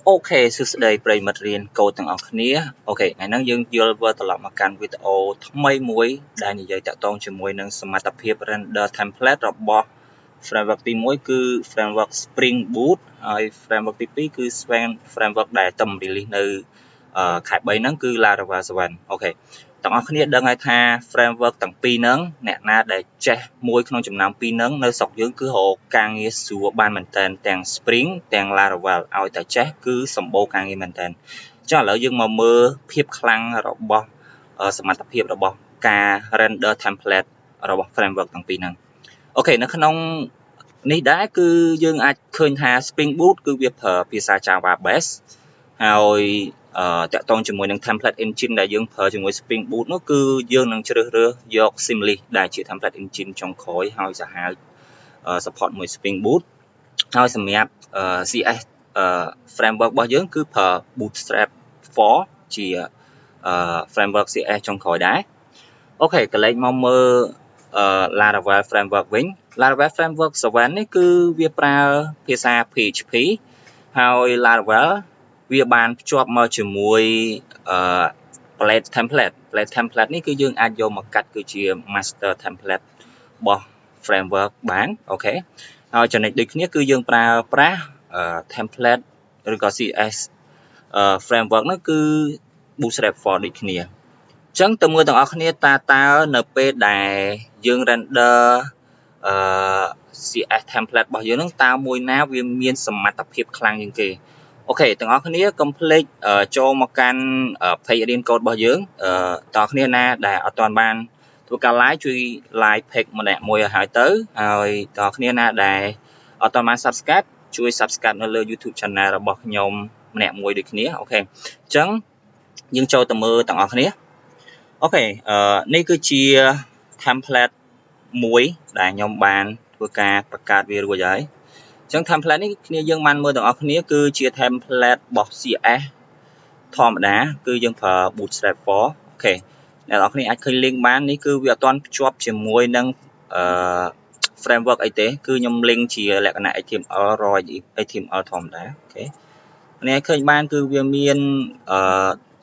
Ok, sư đây bây mật riêng câu từng ở khía. Ok, ngày nắng dương dưa vừa tập lập một căn video thay muối đã như vậy tạo tông cho muối nâng smart appear render template robot framework tí muối cứ framework Springboot hay framework tí pi cứ framework đại tầm release nơi khai bay nắng cứ laravel7 ok tổng ở khía đang ai tha framework tầng pi nắng nè na để che muối không chấm nắm pi nắng nơi sọc dương cứ hồ càng nghe sủa ban mình tên tàng Spring tàng laravel ao tại che cứ sầm bô càng nghe mình tên cho lỡ dương mà mưa phiệp khăn robot smart phiệp robot ca render template robot framework tầng pi nắng ok nó khôngនេះដែរគឺយើងអាចឃើញថា Springboot គឺវាប្រើភាសា Java base ហើយតាក់ទងជាមួយនឹង template engine ដែលយើងប្រើជាមួយ Springboot នោះគឺយើងនឹងជ្រើសរើសយក Simly ដែលជា template engine ចុងក្រោយហើយសាហាវ support មួយ Springboot ហើយសម្រាប់ CS framework របស់យើងគឺប្រើ Bootstrap 4ជា framework CS ចុងក្រោយដែរអូខេកន្លែងមកមើលLaravel framework វិញ Laravel framework 7នេះគឺវាប្រើភាសា PHP ហើយ Laravel វាបានភ្ជាប់មកជាមួយ plate template នេះគឺយើងអាចយកមកកាត់គឺជា master template របស់ framework បានអូខេហើយចំណុចដូចគ្នាគឺយើងប្រើប្រាស់ template ឬក៏ CS framework នោះគឺ Bootstrap 4ដូចគ្នាចឹងទៅមើលទាំងអស់គ្នាតើនៅពេលដែលយើង render CS template របស់យើងហ្នឹងតើមួយណាវាមានសមត្ថភាពខ្លាំងជាងគេអូខេទាំងអស់គ្នាកុំភ្លេចចូលមកកាន់ page រៀនកូដរបស់យើងតើអ្នកគ្នាណាដែលអត់ទាន់បានធ្វើការ live ជួយ live page ម្នាក់មួយឲ្យហើយទៅហើយតើអ្នកគ្នាណាដែលអត់ទាន់បាន subscribe ជួយ subscribe នៅលើ YouTube channel របស់ខ្ញុំម្នាក់មួយដូចគ្នាអូខេអញ្ចឹងយើងចូលទៅមើលទាំងអស់គ្នាអូខេនេះគឺជា template មួយដែលខ្ញុំបានធ្វើការបង្កើតវារួចហើយអញ្ចឹង template នេះគ្នាយើងបានមើលទាំងអស់គ្នាគឺជា template របស់ CS ធម្មតាគឺយើងប្រើ Bootstrap 4អូខេអ្នកនរគ្នាអាចឃើញ link បាននេះគឺវាអត់ទាន់ភ្ជាប់ជាមួយនឹង framework អីទេគឺខ្ញុំ link ជាលក្ខណៈ HTML raw HTML ធម្មតាអូខេអ្នកឃើញបានគឺវាមាន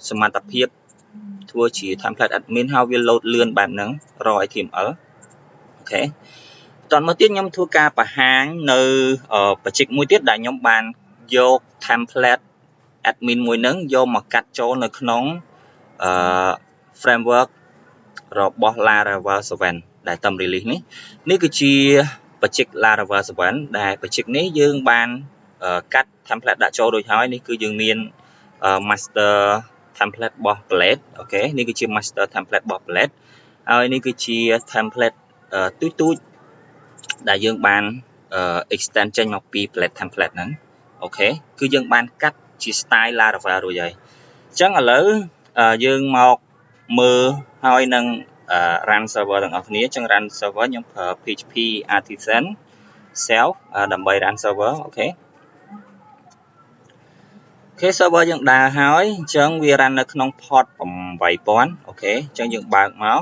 សមត្ថភាពធ្វើជា template admin ហើយវា load លឿនបែបហ្នឹង raw HTML អូខេតមកទៀតខ្ញុំធ្វើការបង្ហាញនៅបច្ចេកមួយទៀតដែលខ្ញុំបានយក template admin មួយហ្នឹងយកមកកាត់ចូលនៅក្នុងframework របស់ laravel7 ដែលតំ release នេះគឺជាបច្ចេក laravel7 ដែលបច្ចេកនេះយើងបានកាត់ template ដាក់ចូលរួចហើយនេះគឺយើងមាន master template របស់ plate អូខេនេះគឺជា master template របស់ plate ហើយនេះគឺជា template ទូចដែលយើងបាន extend ចេញមកពី plate template ហ្នឹងអូខេគឺយើងបានកាត់ជា style laravel រួចហើយអញ្ចឹងឥឡូវយើងមកមើលហើយនឹង run server ទាំងអស់គ្នាអញ្ចឹង run server ខ្ញុំប្រើ PHP artisan self ដើម្បី run server អូខេserver យើងដើរហើយអញ្ចឹងវា run នៅក្នុង port 8000អូខេអញ្ចឹងយើងបើកមក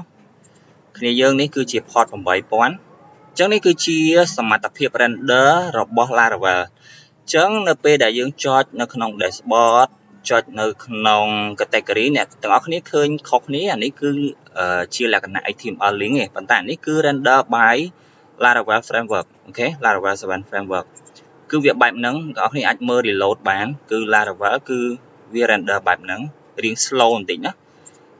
គ្នាយើងនេះគឺជា port 8000អញ្ចឹងនេះគឺជាសមត្ថភាព render របស់ Laravel អញ្ចឹងនៅពេលដែលយើងចុចនៅក្នុង dashboard ចុចនៅក្នុង category អ្នកទាំងអស់គ្នាឃើញខុសគ្នាអានេះគឺជាលក្ខណៈ HTML link ទេប៉ុន្តែនេះគឺ render by Laravel framework អូខេ Laravel7 framework គឺវាបែបហ្នឹងបងប្អូនអាចមើល reload បានគឺ Laravel គឺវា render បែបហ្នឹងរៀង slow បន្តិចណា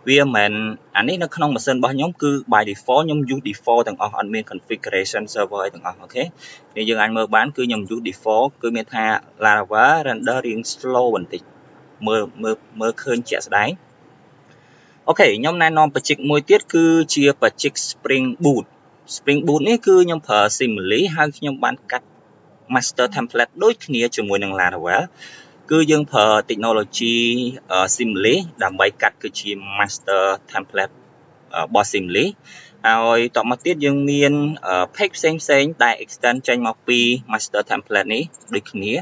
វាមិនអានេះនៅក្នុងម៉ាស៊ីនរបស់ខ្ញុំគឺ by default ខ្ញុំ use default ទាំងអស់អត់មាន configuration server អីទាំងអស់អូខេនេះយើងអាចមើលបានគឺខ្ញុំ use default គឺមានថា Laravel render រៀង slow បន្តិចមើលឃើញជាក់ស្ដែងអូខេខ្ញុំណែនាំបច្ចេកមួយទៀតគឺជាបច្ចេក Springboot នេះគឺខ្ញុំប្រើ Simly ហើយខ្ញុំបានកាត់ master template ដូចគ្នាជាមួយនឹង Laravel គឺយើងប្រើ technology Simly ដើម្បីកាត់គឺជា master template របស់ Simly ហើយតមកទៀតយើងមាន page ផ្សេងដែល extend ចេញមកពី master template នេះដូចគ្នា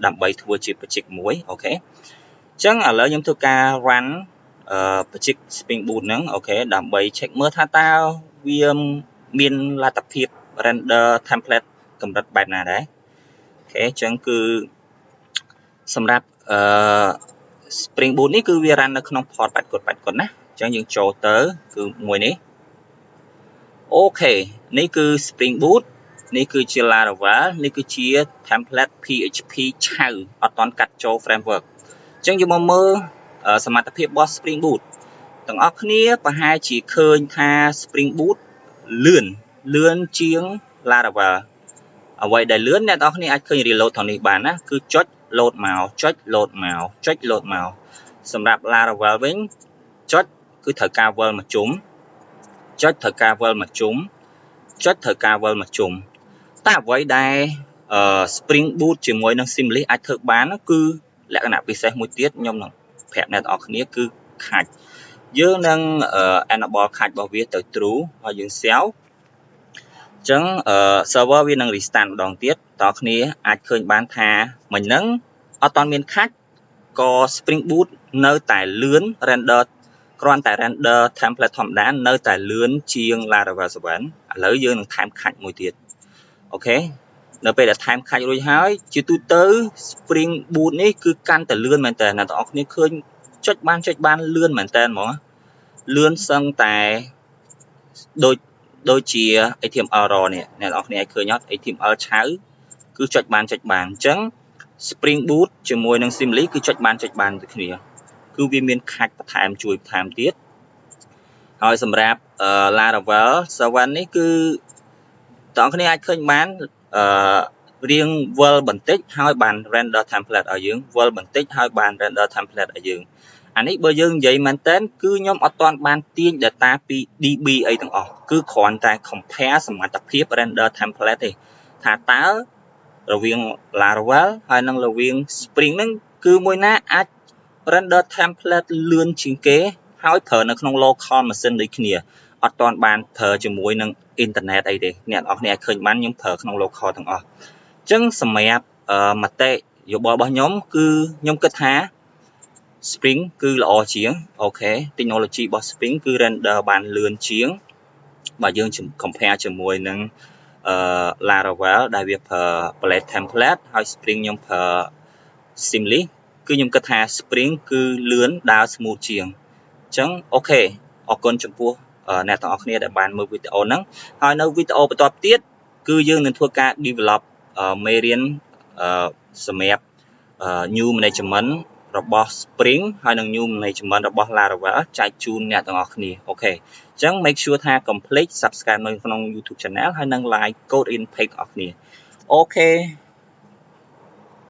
ដើម្បីធ្វើជាបច្ចេកមួយអូខេអញ្ចឹងឥឡូវខ្ញុំធ្វើការ run បច្ចេក Springboot ហ្នឹងអូខេដើម្បី check មើលថាតើវាមានលទ្ធភាព render template កម្រិតបែបណាដែរអូខេអញ្ចឹងគឺ សម្រាប់Springboot នេះគឺវា run នៅក្នុង port បាត់គាត់ណាអញ្ចឹងយើងចូលទៅគឺមួយនេះអូខេនេះគឺ Springboot នេះគឺជា laravel នេះគឺជា template php ឆៅអត់ទាន់កាត់ចូល framework អញ្ចឹងយើងមកមើលសមត្ថភាពរបស់ Springboot ទាំងអស់គ្នាប្រហែលជាឃើញថា Springboot លឿនជាង laravel អ្វីដែលលឿនអ្នកនរគ្នាអាចឃើញ reload ថងនេះបានណាគឺចុច load មកចុច load មកចុច load មកសម្រាប់ laravel វិញចុចគឺត្រូវការ វិលមកជុំចុចត្រូវការវិលមកជុំចុចត្រូវការវិលមកជុំតែអ្វីដែលSpringboot ជាមួយនឹង Simlist អាចធ្វើបានគឺលក្ខណៈពិសេសមួយទៀតខ្ញុំនឹងប្រាប់អ្នកនរគ្នាគឺខាច់យើងនឹង enable ខាច់របស់វាទៅ true ហើយយើង save អញ្ចឹងserver វានឹង restart ម្ដងទៀតតើគ្នាអាចឃើញបានថាមិញហ្នឹងអត់ទាន់មានខាច់ក៏ Springboot នៅតែលឿន render គ្រាន់តែ render template ធម្មតានៅតែលឿនជាង laravel7 ឥឡូវយើងនឹងថែមខាច់មួយទៀតអូខេនៅពេលដែលថែមខាច់រួចហើយជាទូទៅ Springboot នេះគឺកាន់តែលឿនមែនតើអ្នកទាំងអស់គ្នាឃើញចុចបានលឿនមែនតើហ្មងលឿនសឹងតែដូចជា HTML raw នេះអ្នកនរគ្នាអាចឃើញអត់ HTML ឆៅគឺចុចបានអញ្ចឹង Springboot ជាមួយនឹង Simlist គឺចុចបានដូចគ្នាគឺវាមានខាច់បន្ថែមជួយបន្ថែមទៀតហើយសម្រាប់laravel7 នេះគឺបងប្អូនអាចឃើញបានរៀងវិលបន្តិចហើយបាន render template ឲ្យយើងវិលបន្តិចហើយបាន render template ឲ្យយើងអានេះបើយើងនិយាយមែនតើគឺខ្ញុំអត់ទាន់បានទាញ data ពី DB អីទាំងអស់គឺគ្រាន់តែ compare សមត្ថភាព render template ទេថាតើរវាង laravel ហើយនឹងរវាង Spring ហ្នឹងគឺមួយណាអាច render template លឿនជាងគេហើយប្រើនៅក្នុង local machine ដូចគ្នាអត់ទាន់បានប្រើជាមួយនឹង internet អីទេអ្នកនរគ្នាអាចឃើញបានខ្ញុំប្រើក្នុង local ទាំងអស់អញ្ចឹងសម្រាប់មតិយោបល់របស់ខ្ញុំគឺខ្ញុំគិតថា Spring គឺល្អជាងអូខេ technology របស់ Spring គឺ render បានលឿនជាងបើយើង compare ជាមួយនឹងlaravel ដែលវាប្រើ palette template ហើយ Spring ខ្ញុំប្រើ Simlist គឺខ្ញុំគិតថា Spring គឺលឿនដើរ smooth ជាងអញ្ចឹងអូខេអរគុណចំពោះអ្នកទាំងអស់គ្នាដែលបានមើលវីដេអូហ្នឹងហើយនៅវីដេអូបន្ទាប់ទៀតគឺយើងនឹងធ្វើការ develop មេរៀនសម្រាប់ new management របស់ Spring ហើយនឹង new management របស់ laravel ចែកជូនអ្នកទាំងអស់គ្នាអូខេអញ្ចឹង make sure ថា complete subscribe នៅក្នុង YouTube channel ហើយនឹង like code in page អស់គ្នាអូខេ